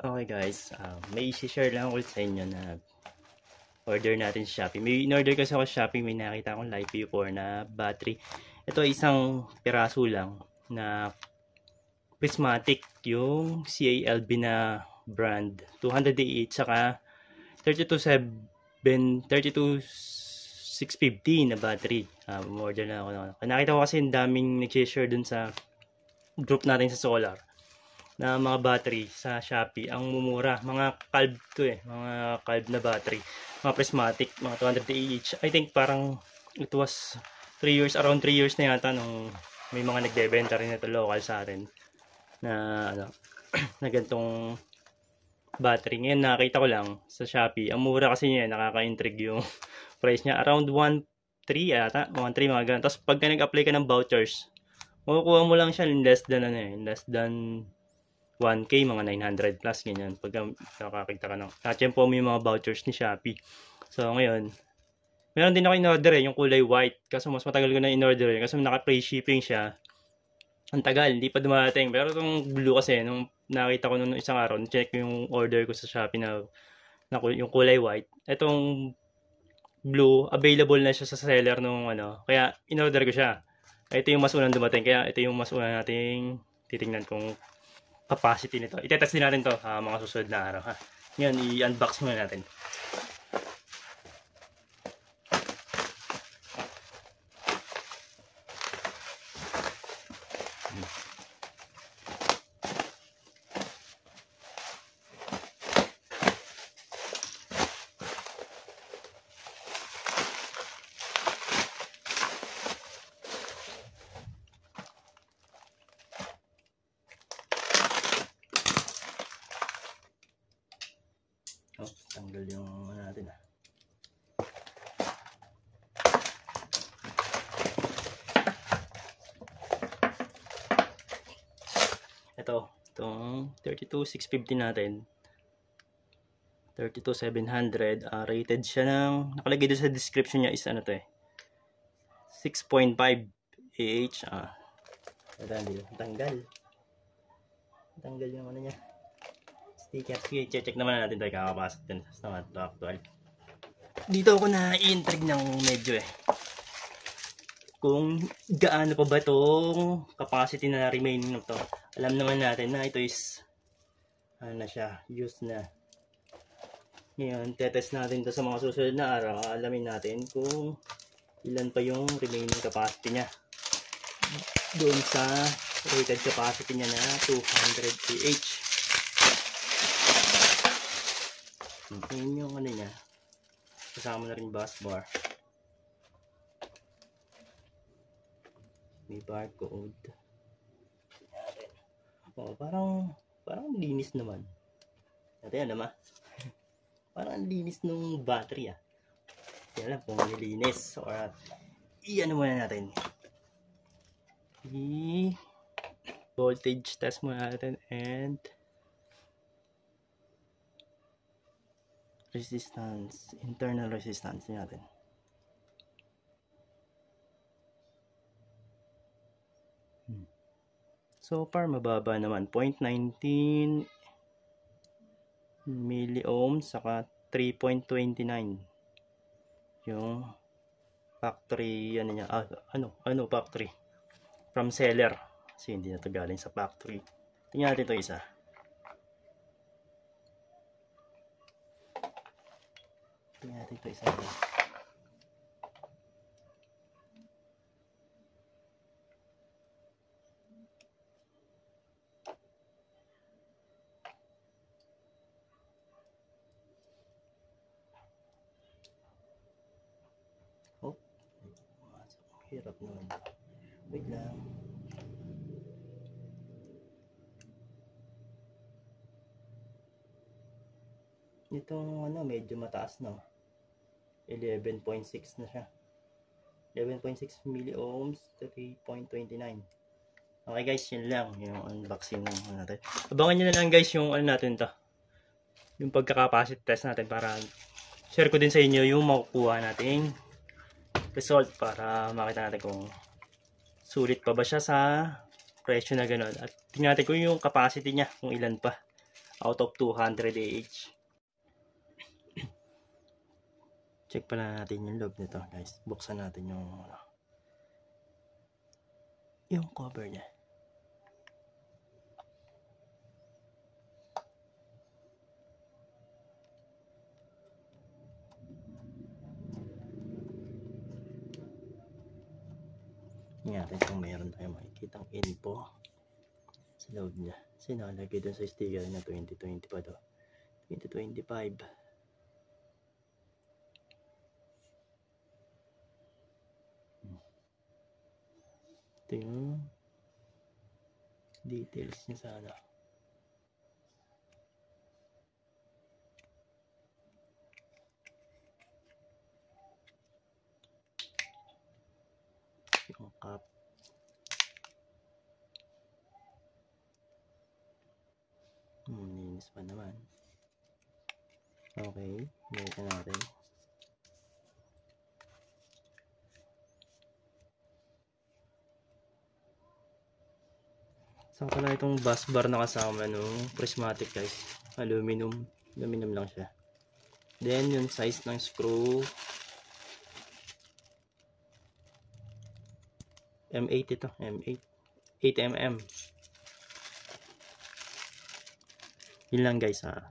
Okay guys, may isi-share lang ako sa inyo na order natin sa Shopee. May in-order kasi ako sa Shopee, may nakita akong Life View 4 na battery. Ito ay isang piraso lang na prismatic, yung CALB na brand. 200 saka 32650 na battery. Order na ako. Nakita ko kasi daming nag-share dun sa group natin sa solar na mga battery sa Shopee. Ang mumura, mga calb to mga calb na battery, mga prismatic, mga 200 each. I think parang it was 3 years, around 3 years na yata nung may mga nagbebenta rin ito local sa atin na ano na gantong battery. Ngayon nakita ko lang sa Shopee. Ang mura kasi niya, nakaka-intrigue yung price niya, around 1.3 yata, 1.3 mga ganun. Tapos pagka nag-apply ka ng vouchers, makukuha mo lang siya in less than 1K, mga 900 plus, ganyan. Pag nakakita ka ng, na-tempo mo yung mga vouchers ni Shopee. So, ngayon, meron din ako in-order yung kulay white. Kaso mas matagal ko na in-order kasi naka-free shipping siya. Ang tagal, hindi pa dumating. Pero itong blue kasi, nung nakita ko nung isang araw, check yung order ko sa Shopee na yung kulay white. Itong blue, available na siya sa seller nung ano. Kaya, in-order ko siya. Ito yung mas unang dumating. Kaya, ito yung mas unang nating titingnan kung capacity nito. Itetest din natin to mga susunod na araw ha. Ngayon, i-unbox muna natin. Tanggal yung natin itong 32650 natin, 32700, rated siya ng, nakalagay doon sa description niya is ano to 6.5 AH. Tanggal yung ano niya, sticker. Sige, check naman natin tayo, kakapasok din sa naman ito actual. Dito ako na-intrigue ng medyo kung gaano pa ba itong capacity na remaining nito. Alam naman natin na ito is ano na siya, used na. Ngayon, tetest natin ito sa mga susunod na araw. Alamin natin kung ilan pa yung remaining capacity niya doon sa rated capacity niya na 200 pH. Yun yung ano niya, kasama na rin bus bar, may barcode. Parang linis naman natin, alam parang linis nung battery hindi alam kung nilinis or i-ano muna natin, i-voltage test muna natin and resistance, internal resistance natin. So far mababa naman, 0.19 milliohms saka 3.29 yung factory ano niya, factory from seller, kasi hindi na ito galing sa factory. Tingnan natin ito isa. Hirap naman. Wait lang. Itong ano, medyo mataas na. 11.6 na siya. 11.6 milliohms, 3.29. Okay guys, yun lang yung unboxing ng natin. Abangan nyo na lang guys yung ano natin to, yung pagka-capacity test natin, para share ko din sa inyo yung makukuha nating result para makita natin kung sulit pa ba siya sa presyo na gano'n. At tingnan natin kung yung capacity niya, kung ilan pa. out of 200 AH. Check pala natin yung loob nito, guys. Buksan natin yung cover niya. Tingnan natin kung mayroon tayong makikitang info sa loob niya. Kasi nakalagay dun sa sticker na 2020 pa to. 2025. Ito yung details niya sa ano. Yung cup. Linis pa naman. Okay, balikan natin. Saan pala itong bus bar na kasama prismatic, guys. Aluminum lang siya. Then yung size ng screw M8 ito, M8 8mm. Yun lang, guys, ha.